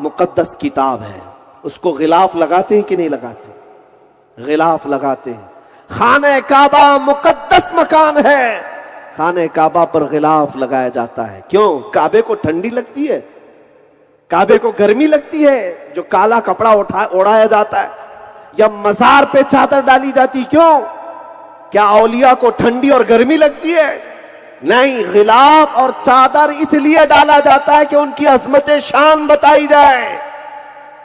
मुकद्दस किताब है, उसको गिलाफ लगाते हैं कि नहीं लगाते? गिलाफ लगाते हैं। खाने काबा मुकद्दस मकान है, खाने काबा पर गिलाफ लगाया जाता है। क्यों? काबे को ठंडी लगती है, काबे को गर्मी लगती है जो काला कपड़ा ओढ़ाया जाता है, या मज़ार पे चादर डाली जाती? क्यों? क्या औलिया को ठंडी और गर्मी लगती है? नहीं, गिलाफ और चादर इसलिए डाला जाता है कि उनकी अजमत शान बताई जाए।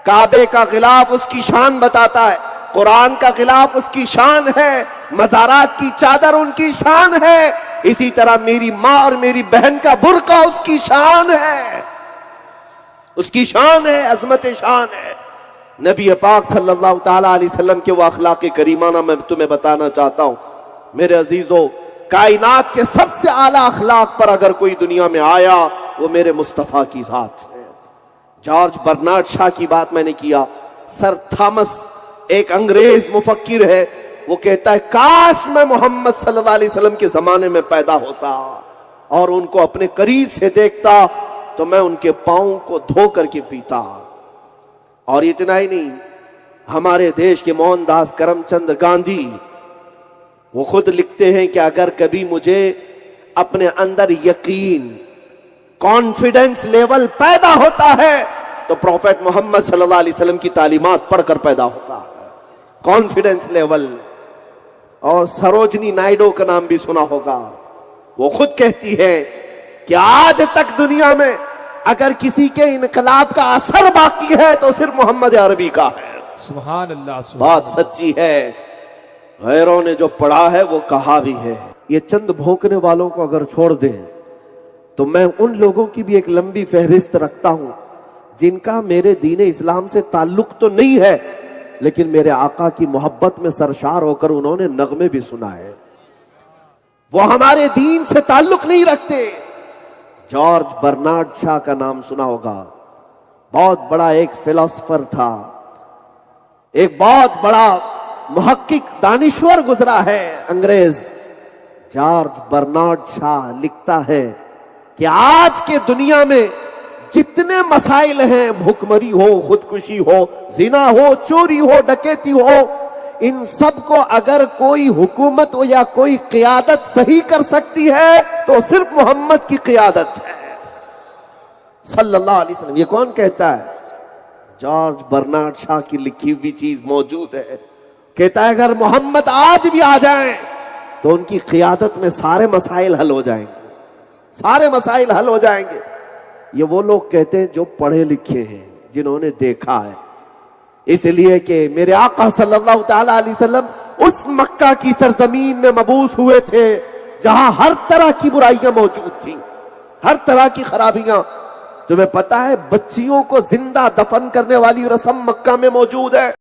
काबे का गिलाफ उसकी शान बताता है, कुरान का गिलाफ उसकी शान है, मज़ारात की चादर उनकी शान है। इसी तरह मेरी माँ और मेरी बहन का बुर्का उसकी शान है, उसकी शान है, अजमत शान है। नबी पाक सल्लल्लाहु ताला अलैहि वसल्लम के वो अखलाक करीमाना मैं तुम्हें बताना चाहता हूं। मेरे अजीजों, कायनात के सबसे आला अखलाक पर अगर कोई दुनिया में आया, वो मेरे मुस्तफा की जात है। जॉर्ज बर्नार्ड शॉ की बात मैंने किया। सर थॉमस एक अंग्रेज मुफक्किर है, वो कहता है काश मैं मोहम्मद सल्लल्लाहु अलैहि वसल्लम के जमाने में पैदा होता और उनको अपने करीब से देखता तो मैं उनके पांव को धो करके पीता। और इतना ही नहीं, हमारे देश के मोहनदास करमचंद गांधी वो खुद लिखते हैं कि अगर कभी मुझे अपने अंदर यकीन, कॉन्फिडेंस लेवल पैदा होता है तो प्रोफेट मोहम्मद सल्लल्लाहु अलैहि वसल्लम की तालीमात पढ़कर पैदा होता है। Confidence level. और सरोजनी नायडू का नाम भी सुना होगा, वो खुद कहती है कि आज तक दुनिया में अगर किसी के इनकलाब का असर बाकी है तो सिर्फ मोहम्मद अरबी का है। सुभान अल्लाह। बात सच्ची है, गैरों ने जो पढ़ा है वो कहा भी है। ये चंद भोंकने वालों को अगर छोड़ दें तो मैं उन लोगों की भी एक लंबी फहरिस्त रखता हूं जिनका मेरे दीन इस्लाम से ताल्लुक तो नहीं है, लेकिन मेरे आका की मोहब्बत में सरशार होकर उन्होंने नगमे भी सुनाए। वो हमारे दीन से ताल्लुक नहीं रखते। जॉर्ज बर्नार्ड शॉ का नाम सुना होगा, बहुत बड़ा एक फिलोसोफर था, एक बहुत बड़ा मुहक्किक दानिश्वर गुजरा है अंग्रेज। जॉर्ज बर्नार्ड शॉ लिखता है कि आज के दुनिया में जितने मसाइल हैं, भुखमरी हो, खुदकुशी हो, जिना हो, चोरी हो, डकैती हो, इन सब को अगर कोई हुकूमत हो या कोई क़ियादत सही कर सकती है तो सिर्फ मोहम्मद की क़ियादत है सल्लल्लाहु अलैहि वसल्लम। ये कौन कहता है? जॉर्ज बर्नार्ड शॉ की लिखी हुई चीज मौजूद है। कहता है अगर मोहम्मद आज भी आ जाएं तो उनकी क़ियादत में सारे मसाइल हल हो जाएंगे, सारे मसाइल हल हो जाएंगे। ये वो लोग कहते हैं जो पढ़े लिखे हैं, जिन्होंने देखा है। इसलिए कि मेरे आका सल्लल्लाहु ताला अलैहि वसल्लम उस मक्का की सरजमीन में मबूस हुए थे जहां हर तरह की बुराइयां मौजूद थी, हर तरह की खराबियां। तुम्हें पता है बच्चियों को जिंदा दफन करने वाली रस्म मक्का में मौजूद है।